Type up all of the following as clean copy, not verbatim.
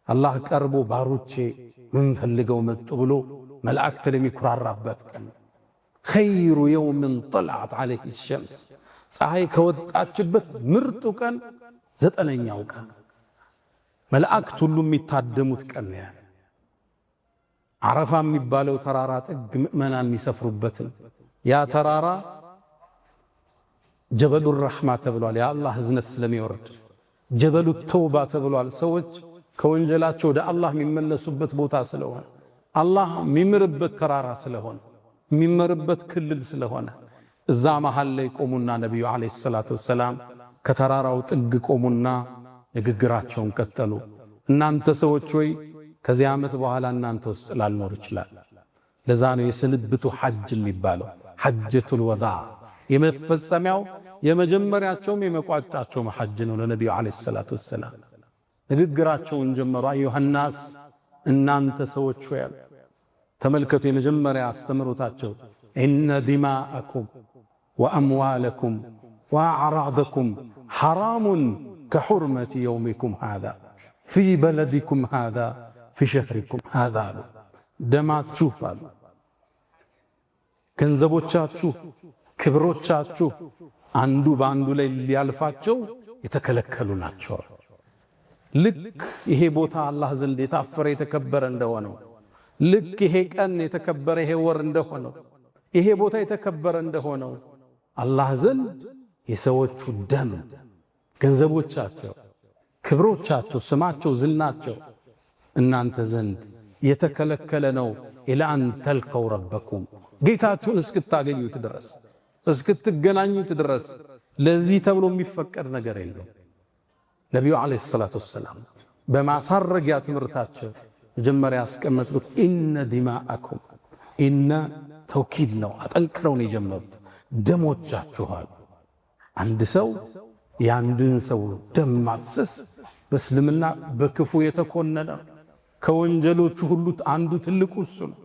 አላህ ቀርቦ ባሮቼ ምን ፈልገው መጡ ብሎ መላእክት ለሚኩራራበት ቀን ኸይሩ የውምን ጠልዐት ዐለይሂ ሸምስ ፀሐይ ከወጣችበት ምርጡ ቀን 9ኛው ቀን መላእክት ሁሉ የሚታደሙት ቀን ያ ዓረፋ የሚባለው ተራራ ጥግ ምእመናን የሚሰፍሩበትን ያ ተራራ ጀበሉ ረሕማ ተብሏል። የአላህ ህዝነት ስለሚወርድ ጀበሉ ተውባ ተብሏል። ሰዎች ከወንጀላቸው ወደ አላህ የሚመለሱበት ቦታ ስለሆነ አላህ የሚምርበት ተራራ ስለሆነ የሚመርበት ክልል ስለሆነ እዛ መሃል ላይ ቆሙና ነቢዩ ዓለይሂ ሰላቱ ወሰላም ከተራራው ጥግ ቆሙና ንግግራቸውን ቀጠሉ። እናንተ ሰዎች ሆይ ከዚህ ዓመት በኋላ እናንተ ውስጥ ላልኖር ይችላል። ለዛ ነው የስንብቱ ሐጅ የሚባለው ሐጀቱል ወዳዕ የመፈጸሚያው የመጀመሪያቸውም የመቋጫቸውም ሐጅ ነው። ለነቢዩ ዓለይሂ ሰላቱ ወሰላም ንግግራቸውን ጀመሩ። አዩሃናስ እናንተ ሰዎች ሆይ ተመልከቱ፣ የመጀመሪያ አስተምሮታቸው ኢነ ዲማአኩም ወአምዋለኩም ወአዕራደኩም ሐራሙን ከሑርመቲ የውሚኩም ሃዛ ፊ በለዲኩም ሃዛ ፊ ሸህሪኩም ሃዛ አሉ። ደማችሁ አሉ፣ ገንዘቦቻችሁ፣ ክብሮቻችሁ አንዱ በአንዱ ላይ ሊያልፋቸው የተከለከሉ ናቸው። ልክ ይሄ ቦታ አላህ ዘንድ የታፈረ የተከበረ እንደሆነው፣ ልክ ይሄ ቀን የተከበረ ይሄ ወር እንደሆነው፣ ይሄ ቦታ የተከበረ እንደሆነው አላህ ዘንድ የሰዎቹ ደም፣ ገንዘቦቻቸው፣ ክብሮቻቸው፣ ስማቸው፣ ዝናቸው እናንተ ዘንድ የተከለከለ ነው። ኢላ አን ተልቀው ረበኩም ጌታችሁን እስክታገኙት ድረስ እስክትገናኙት ድረስ ለዚህ ተብሎ የሚፈቀድ ነገር የለም። ነቢዩ ዓለይሂ ሰላቱ ወሰላም በማሳረጊያ ትምህርታቸው መጀመሪያ ያስቀመጡት ኢነ ዲማአኩም፣ ኢነ ተውኪድ ነው፣ አጠንክረውን የጀመሩት ደሞቻችኋል። አንድ ሰው የአንድን ሰው ደም ማፍሰስ በእስልምና በክፉ የተኮነነ ከወንጀሎቹ ሁሉ አንዱ ትልቁ እሱ ነው።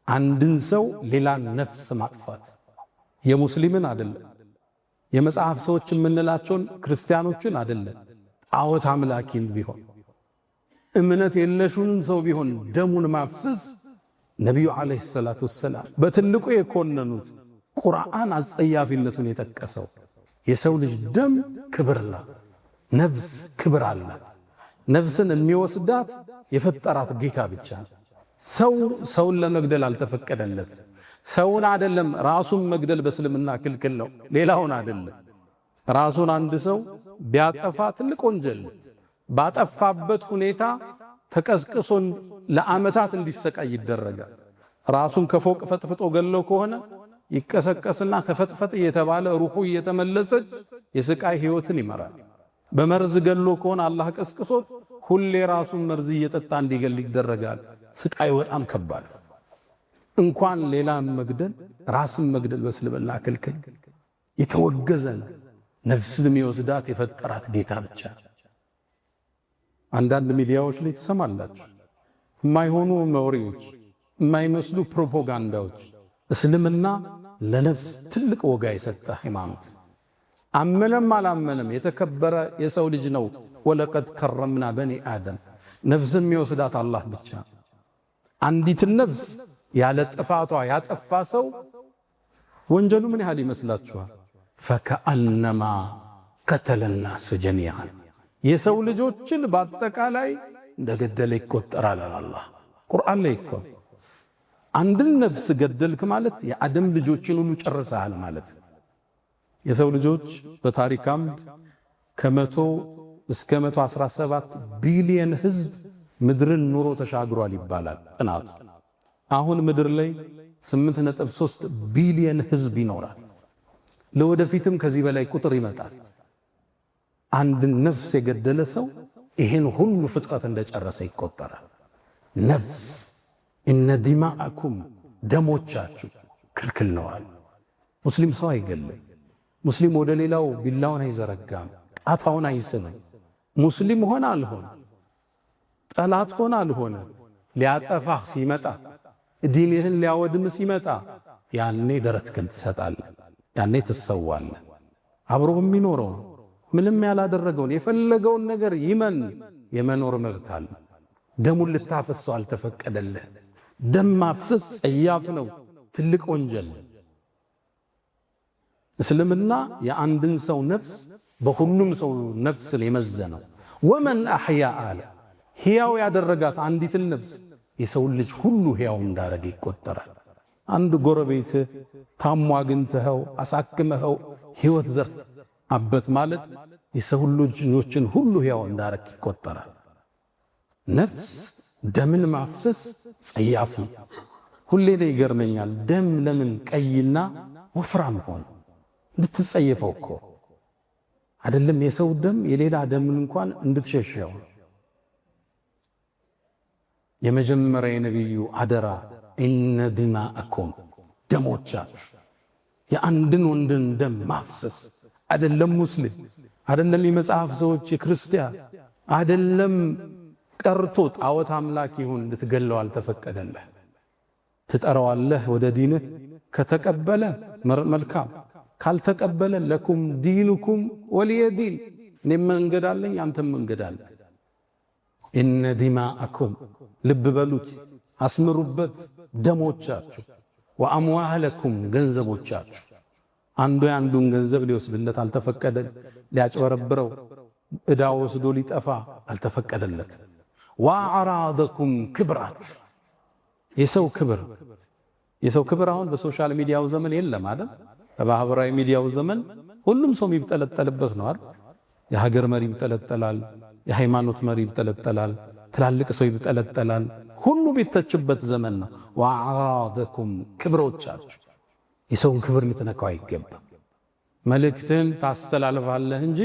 አንድን ሰው ሌላን ነፍስ ማጥፋት የሙስሊምን አይደለም፣ የመጽሐፍ ሰዎች የምንላቸውን ክርስቲያኖችን አይደለም፣ ጣዖት አምላኪን ቢሆን እምነት የለሹን ሰው ቢሆን ደሙን ማፍሰስ ነቢዩ ዓለይሂ ሰላቱ ወሰላም በትልቁ የኮነኑት ቁርአን አጸያፊነቱን የጠቀሰው የሰው ልጅ ደም ክብር ነው። ነፍስ ክብር አላት። ነፍስን የሚወስዳት የፈጠራት ጌታ ብቻ። ሰውን ለመግደል አልተፈቀደለትም። ሰውን አይደለም ራሱን መግደል በእስልምና ክልክል ነው፣ ሌላውን አይደለም። ራሱን አንድ ሰው ቢያጠፋ ትልቅ ወንጀል፣ ባጠፋበት ሁኔታ ተቀስቅሶ ለዓመታት እንዲሰቃይ ይደረጋል። ራሱን ከፎቅ ፈጥፍጦ ገለው ከሆነ ይቀሰቀስና ከፈጥፈጥ እየተባለ ሩሑ እየተመለሰች የስቃይ ህይወትን ይመራል። በመርዝ ገሎ ከሆነ አላህ ቀስቅሶት ሁሌ ራሱን መርዝ እየጠጣ እንዲገል ይደረጋል። ስቃይ በጣም ከባድ። እንኳን ሌላን መግደል ራስን መግደል በእስልምና ክልክል የተወገዘ ነው። ነፍስን የሚወስዳት የፈጠራት ጌታ ብቻ። አንዳንድ ሚዲያዎች ላይ ትሰማላችሁ የማይሆኑ ወሬዎች፣ የማይመስሉ ፕሮፓጋንዳዎች። እስልምና ለነፍስ ትልቅ ወጋ የሰጠ ሃይማኖት፣ አመነም አላመነም የተከበረ የሰው ልጅ ነው። ወለቀድ ከረምና በኒ አደም። ነፍስን የሚወስዳት አላህ ብቻ። አንዲትን ነፍስ ያለ ጥፋቷ ያጠፋ ሰው ወንጀሉ ምን ያህል ይመስላችኋል? ፈከአነማ ቀተለ ናስ ጀሚዓን፣ የሰው ልጆችን በአጠቃላይ እንደገደለ ይቆጠራል አላህ ቁርአን ላይ እኮ። አንድን ነፍስ ገደልክ ማለት የአደም ልጆችን ሁሉ ጨርሰሃል ማለት። የሰው ልጆች በታሪክ አምድ ከ100 እስከ 117 ቢሊየን ህዝብ ምድርን ኑሮ ተሻግሯል ይባላል ጥናቱ። አሁን ምድር ላይ 8.3 ቢሊየን ህዝብ ይኖራል። ለወደፊትም ከዚህ በላይ ቁጥር ይመጣል። አንድ ነፍስ የገደለ ሰው ይሄን ሁሉ ፍጥረት እንደጨረሰ ይቆጠራል። ነፍስ እነ ዲማአኩም ደሞቻችሁ ክልክል ነዋል። ሙስሊም ሰው አይገልም። ሙስሊም ወደ ሌላው ቢላውን አይዘረጋም፣ ጣታውን አይስምም። ሙስሊም ሆነ አልሆነ፣ ጠላት ሆነ አልሆነ፣ ሊያጠፋህ ሲመጣ፣ ዲንህን ሊያወድም ሲመጣ ያኔ ደረትህን ትሰጣለህ፣ ያኔ ትሰዋለህ። አብሮ የሚኖረው ምንም ያላደረገውን የፈለገውን ነገር ይመን የመኖር መብት አለ። ደሙን ልታፈሰው አልተፈቀደልህ። ደም ማፍሰስ ጸያፍ ነው፣ ትልቅ ወንጀል። እስልምና የአንድን ሰው ነፍስ በሁሉም ሰው ነፍስ የመዘነው። ወመን አሕያ አለ ሕያው ያደረጋት አንዲትን ነፍስ የሰው ልጅ ሁሉ ሕያው እንዳረገ ይቆጠራል። አንድ ጎረቤት ታሞ አግኝተኸው አሳክመኸው ሕይወት ዘርአበት ማለት የሰው ልጆችን ሁሉ ሕያው እንዳረክ ይቆጠራል። ነፍስ ደምን ማፍሰስ ጸያፍ ነው። ሁሌ ላይ ይገርመኛል። ደም ለምን ቀይና ወፍራም ሆነ? እንድትጸየፈው እኮ አይደለም። የሰው ደም የሌላ ደምን እንኳን እንድትሸሸው። የመጀመሪያ የነቢዩ አደራ ኢነ ዲማአኩም ደሞቻችሁ የአንድን ወንድን ደም ማፍሰስ አይደለም። ሙስሊም አይደለም፣ የመጽሐፍ ሰዎች የክርስቲያን አይደለም ቀርቶ ጣዖት አምላክ ይሁን ልትገለው አልተፈቀደልህ። ትጠራዋለህ ወደ ዲንህ። ከተቀበለ መልካም፣ ካልተቀበለ ለኩም ዲኑኩም ወሊየ ዲን። እኔም መንገድ አለኝ፣ አንተም መንገድ አለ። ኢነ ዲማአኩም ልብ በሉት፣ አስምሩበት። ደሞቻችሁ ወአምዋለኩም ገንዘቦቻችሁ። አንዱ የአንዱን ገንዘብ ሊወስድለት አልተፈቀደል። ሊያጭበረብረው ዕዳ ወስዶ ሊጠፋ አልተፈቀደለት። ወአዕራደኩም ክብራችሁ የሰው ክብር አሁን በሶሻል ሚዲያው ዘመን የለም አይደል? በማህበራዊ ሚዲያው ዘመን ሁሉም ሰው የሚጠለጠልበት ነው አይደል? የሀገር መሪ ይጠለጠላል፣ የሃይማኖት መሪ ይጠለጠላል፣ ትላልቅ ሰው ይጠለጠላል። ሁሉ ቢተችበት ዘመን ነው። ወአዕራደኩም ክብሮቻችሁ የሰውን ክብር ልትነካው አይገባም። መልእክትን ታስተላልፋለህ እንጂ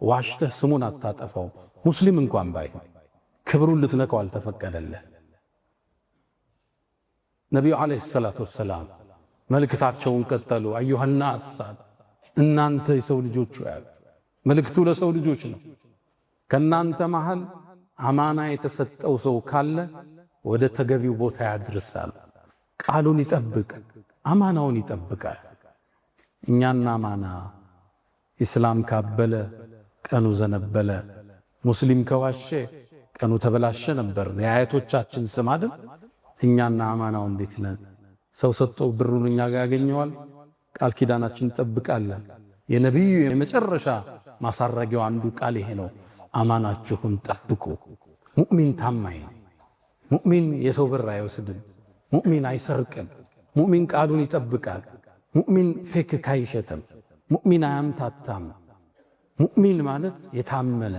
ዋሽተህ ስሙን አታጠፋው። ሙስሊም እንኳን ባይሆን ክብሩን ልትነካው አልተፈቀደልህ። ነቢዩ ዓለይሂ ሰላቱ ወሰላም መልእክታቸውን ቀጠሉ። አዩሃናስ እናንተ የሰው ልጆች ያሉ መልእክቱ ለሰው ልጆች ነው። ከናንተ መሃል አማና የተሰጠው ሰው ካለ ወደ ተገቢው ቦታ ያድርሳል። ቃሉን ይጠብቅ፣ አማናውን ይጠብቃል። እኛና አማና ኢስላም ካበለ ቀኑ ዘነበለ፣ ሙስሊም ከዋሸ ቀኑ ተበላሸ ነበር የአያቶቻችን ስም አይደል? እኛና አማናው እንዴት ነን? ሰው ሰጥቶ ብሩን እኛ ጋር ያገኘዋል። ቃል ኪዳናችን እንጠብቃለን። የነቢዩ የመጨረሻ ማሳረጊያው አንዱ ቃል ይሄ ነው፣ አማናችሁን ጠብቁ። ሙእሚን ታማኝ ነው። ሙእሚን የሰው ብር አይወስድም። ሙእሚን አይሰርቅም። ሙእሚን ቃሉን ይጠብቃል። ሙእሚን ፌክ አይሸትም። ሙእሚን አያምታታም። ሙእሚን ማለት የታመነ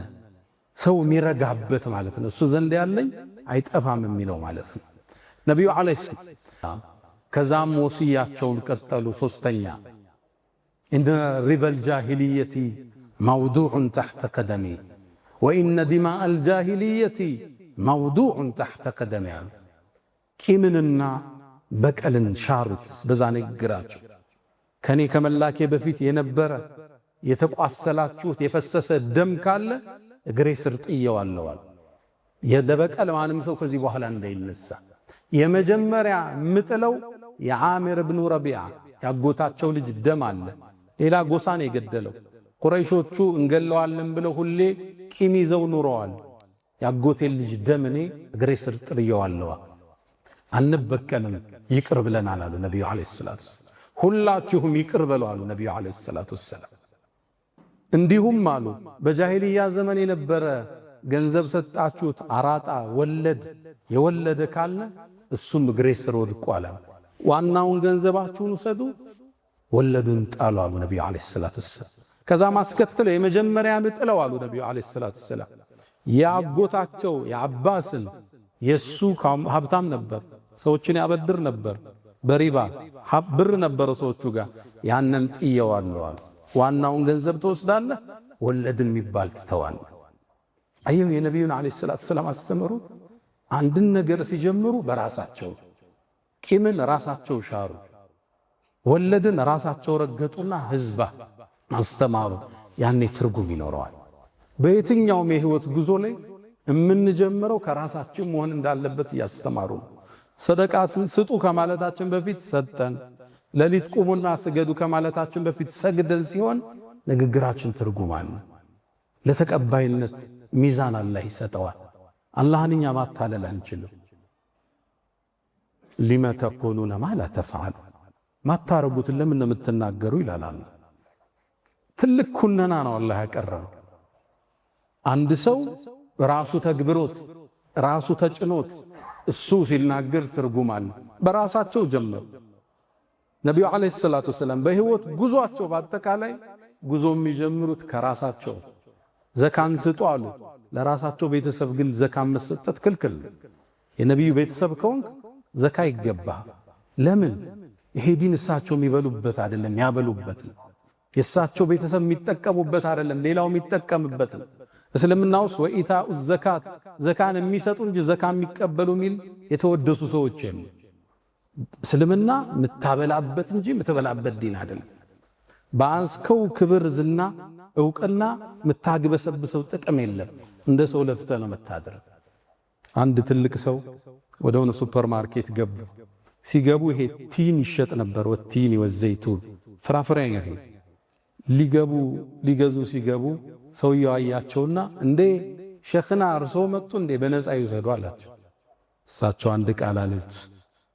ሰው የሚረጋበት ማለት ነው። እሱ ዘንድ ያለኝ አይጠፋም የሚለው ማለት ነው። ነቢዩ ዓለይሂ ሰላም ከዛም ወሲያቸውን ቀጠሉ። ሶስተኛ ኢነ ሪበል ጃሂልየቲ መውዱዑን ተሕተ ቀደሚ ወኢነ ዲማአል ጃሂልየቲ መውዱዑን ተሕተ ቀደሚ አሉ። ቂምንና በቀልን ሻሩት። በዛ ንግግራቸው ከኔ ከመላኬ በፊት የነበረ የተቋሰላችሁት የፈሰሰ ደም ካለ እግሬ ስር ጥየዋለዋል። ለበቀል ማንም ሰው ከዚህ በኋላ እንዳይነሳ የመጀመሪያ ምጥለው የዓሚር ብኑ ረቢዓ ያጎታቸው ልጅ ደም አለ። ሌላ ጎሳን የገደለው ቁረይሾቹ እንገለዋለን ብለው ሁሌ ቂም ይዘው ኑረዋል። ያጎቴን ልጅ ደም እኔ እግሬ ስር ጥየዋለዋ። አንበቀልም፣ ይቅር ብለናል አሉ ነቢዩ ዓለይሂ ሰላቱ ወሰላም። ሁላችሁም ይቅር በሉ አሉ ነቢዩ ዓለይሂ ሰላቱ ወሰላም። እንዲሁም አሉ በጃሂልያ ዘመን የነበረ ገንዘብ ሰጣችሁት አራጣ ወለድ የወለደ ካለ እሱም እግሬ ስር ወድቋል። ዋናውን ገንዘባችሁን ውሰዱ፣ ወለዱን ጣሉ አሉ ነቢዩ ዓለይሂ ሰላቱ ወሰላም። ከዛ ማስከተለው የመጀመሪያ ምጥለው አሉ ነቢዩ ዓለይሂ ሰላቱ ወሰላም ያጎታቸው የአባስን የሱ ሀብታም ነበር፣ ሰዎችን ያበድር ነበር፣ በሪባ ብር ነበረው ሰዎቹ ጋር። ያንን ጥየዋለሁ አሉ። ዋናውን ገንዘብ ትወስዳለህ፣ ወለድን የሚባል ትተዋለህ። አየው የነቢዩን ዓለይሂ ሰላቱ ወሰላም አስተምሩ። አንድን ነገር ሲጀምሩ በራሳቸው ቂምን ራሳቸው ሻሩ፣ ወለድን ራሳቸው ረገጡና ህዝባ አስተማሩ። ያኔ ትርጉም ይኖረዋል። በየትኛውም የህይወት ጉዞ ላይ የምንጀምረው ከራሳችን መሆን እንዳለበት እያስተማሩ ነው። ሰደቃ ስጡ ከማለታችን በፊት ሰጠን፣ ሌሊት ቁሙና ስገዱ ከማለታችን በፊት ሰግደን ሲሆን ንግግራችን ትርጉም አለ። ለተቀባይነት ሚዛን አላህ ይሰጠዋል። አላህን እኛ ማታለል አንችልም። ሊመ ተቁሉነ ማ ላ ተፍዐሉ ማታረጉትን ለምን ነው የምትናገሩ ይላል አላህ። ትልቅ ኩነና ነው አላህ ያቀረበው። አንድ ሰው ራሱ ተግብሮት ራሱ ተጭኖት እሱ ሲናገር ትርጉም አለ። በራሳቸው ጀመሩ። ነቢዩ ዓለይሂ ሰላቱ ወሰላም በህይወት ጉዟቸው በአጠቃላይ ጉዞ የሚጀምሩት ከራሳቸው ዘካን ስጡ አሉ። ለራሳቸው ቤተሰብ ግን ዘካን መሰጠት ክልክል ነው። የነቢዩ ቤተሰብ ከሆንክ ዘካ ይገባህ። ለምን? ይሄ ዲን እሳቸው የሚበሉበት አይደለም ያበሉበት ነው። የእሳቸው ቤተሰብ የሚጠቀሙበት አይደለም ሌላው የሚጠቀምበት ነው። እስልምና ውስጥ ወኢታኡ ዘካት ዘካን የሚሰጡ እንጂ ዘካ የሚቀበሉ የሚል የተወደሱ ሰዎች የሉ። እስልምና የምታበላበት እንጂ የምትበላበት ዲን አይደለም። በአንስከው ክብር ዝና እውቅና የምታግበሰብሰው ጥቅም የለም። እንደ ሰው ለፍተህ ነው የምታድረው። አንድ ትልቅ ሰው ወደ ሆነ ሱፐርማርኬት ገቡ። ሲገቡ ይሄ ቲን ይሸጥ ነበር። ወቲን ወዘይቱን ፍራፍሬ ይሄ ሊገዙ ሲገቡ ሰውየው አያቸውና እንዴ ሸኽና እርሶ መጡ እንዴ በነፃ ይውሰዱ አላቸው። እሳቸው አንድ ቃል አሉት፣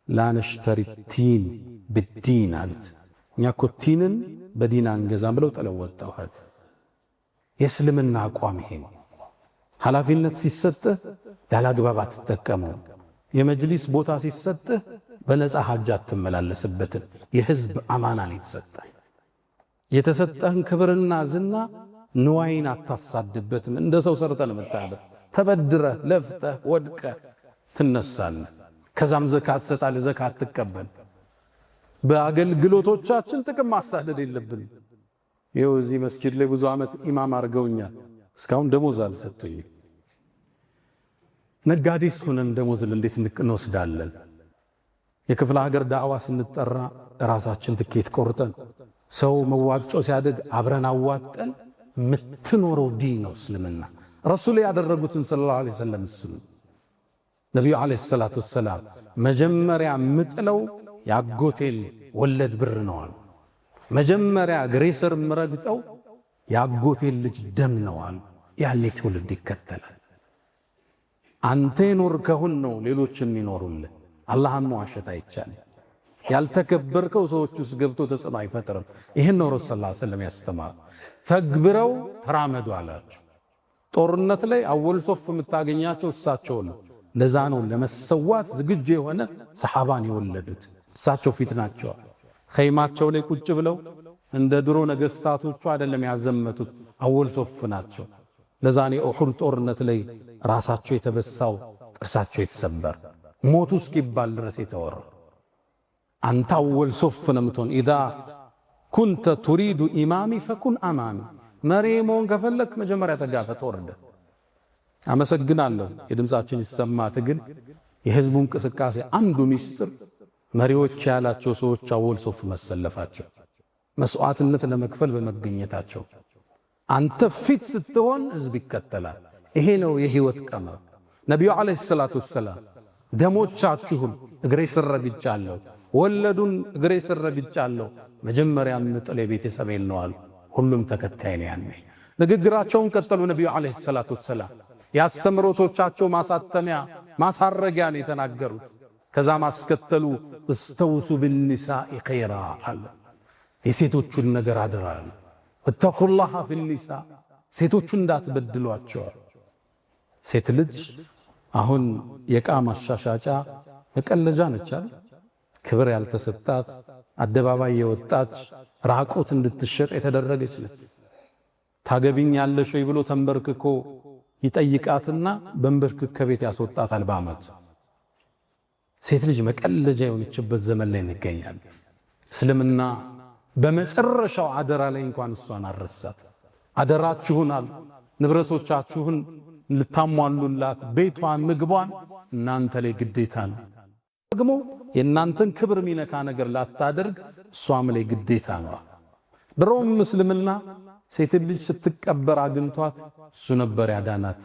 ላነሽተሪ ቲን ብዲን አሉት። እኛ እኮ ቲንን በዲን አንገዛም ብለው ጥለው ወጣዋል። የእስልምና አቋም ይሄ ነው። ኃላፊነት ሲሰጥህ ያላግባብ አትጠቀመው። የመጅሊስ ቦታ ሲሰጥህ በነፃ ሐጅ አትመላለስበትም። የህዝብ አማና ነው የተሰጠህ። የተሰጠህን ክብርና ዝና ንዋይን አታሳድበትም። እንደ ሰው ሰርተህ ነው የምታደር። ተበድረህ ለፍተህ ወድቀህ ትነሳለህ። ከዛም ዘካት ትሰጣለህ። ዘካት ትቀበል። በአገልግሎቶቻችን ጥቅም ማሳደድ የለብን። ይኸው እዚህ መስጂድ ላይ ብዙ ዓመት ኢማም አድርገውኛል። እስካሁን ደሞዝ አልሰጡኝም። ነጋዴስ ሆነን ደሞዝ እንዴት እንወስዳለን? የክፍለ ሀገር ዳዕዋ ስንጠራ ራሳችን ትኬት ቆርጠን ሰው መዋጮ ሲያደግ አብረን አዋጠን ምትኖረው ዲን ነው እስልምና። ረሱል ያደረጉትን ሰለላሁ ዐለይሂ ወሰለም እሱ ነቢዩ ዐለይሂ ሰላቱ ወሰላም መጀመሪያ ምጥለው ያጎቴል ወለድ ብር ነው አሉ። መጀመሪያ ግሬሰር ምረግጠው ያጎቴል ልጅ ደም ነው አሉ። ያኔ ትውልድ ይከተላል። አንተ የኖርከውን ነው ሌሎችም ይኖሩልህ። አላህን መዋሸት አይቻልም። ያልተከበርከው ሰዎች ውስጥ ገብቶ ተጽዕኖ አይፈጥርም። ይህን ነው ረሱል ሰለላሁ ዐለይሂ ወሰለም ያስተማሩ። ተግብረው ተራመዱ አላቸው። ጦርነት ላይ አወል ሶፍ የምታገኛቸው እሳቸው ነው። ለዛ ነው ለመሰዋት ዝግጁ የሆነ ሰሓባን የወለዱት እሳቸው ፊት ናቸው። ኸይማቸው ላይ ቁጭ ብለው እንደ ድሮ ነገስታቶቹ አይደለም ያዘመቱት፣ አወል ሶፍ ናቸው። ለዛ ነው የኡሑድ ጦርነት ላይ ራሳቸው የተበሳው ጥርሳቸው የተሰበር ሞቱ እስኪባል ድረስ የተወራ። አንተ አወል ሶፍ ነው የምትሆን። ኢዛ ኩንተ ቱሪዱ ኢማሚ ፈኩን አማሚ። መሪ መሆን ከፈለክ መጀመሪያ ተጋፈጥ ወርደ። አመሰግናለሁ። የድምፃችን ይሰማ ትግል የህዝቡ እንቅስቃሴ አንዱ ሚስጥር መሪዎች ያላቸው ሰዎች አወል ሶፍ መሰለፋቸው፣ መስዋዕትነት ለመክፈል በመገኘታቸው። አንተ ፊት ስትሆን ህዝብ ይከተላል። ይሄ ነው የህይወት ቀመር። ነቢዩ ዓለይሂ ሰላቱ ወሰላም ደሞቻችሁን እግሬ ስር ረግጫለሁ፣ ወለዱን እግሬ ስር ረግጫለሁ፣ መጀመሪያ ምጥል የቤተሰቤን ነው አሉ። ሁሉም ተከታይ ነው። ያኔ ንግግራቸውን ቀጠሉ። ነቢዩ ዓለይሂ ሰላቱ ወሰላም ያስተምሮቶቻቸው ማሳተሚያ ማሳረጊያ ነው የተናገሩት። ከዛ ማስከተሉ እስተውሱ ብንሳኢ ኸይራ አለ። የሴቶቹን ነገር አደራሉ። ወተቁላህ ፊኒሳ ሴቶቹን እንዳትበድሏቸው። ሴት ልጅ አሁን የዕቃ ማሻሻጫ መቀለጃ ነች አይደል? ክብር ያልተሰጣት አደባባይ የወጣች ራቆት እንድትሸጥ የተደረገች ነች። ታገቢኛለሽ ወይ ብሎ ተንበርክኮ ይጠይቃትና በንበርክክ ከቤት ያስወጣታል በአመቱ። ሴት ልጅ መቀለጃ የሆነችበት ዘመን ላይ እንገኛለን። እስልምና በመጨረሻው አደራ ላይ እንኳን እሷን አረሳት። አደራችሁን አሉ ንብረቶቻችሁን ልታሟሉላት ቤቷን ምግቧን እናንተ ላይ ግዴታ ነው። ደግሞ የእናንተን ክብር ሚነካ ነገር ላታደርግ እሷም ላይ ግዴታ ነው። ድሮም እስልምና ሴት ልጅ ስትቀበር አግኝቷት እሱ ነበር ያዳናት።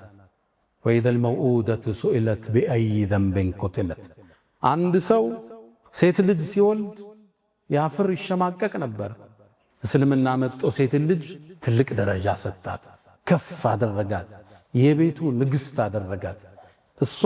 ወኢዘል መውኡደቱ ሱኢለት ቢአይ ዘንቢን ቁትለት። አንድ ሰው ሴት ልጅ ሲወልድ ያፍር ይሸማቀቅ ነበር። እስልምና መጥቶ ሴት ልጅ ትልቅ ደረጃ ሰጣት፣ ከፍ አደረጋት። የቤቱ ንግሥት አደረጋት። እሷ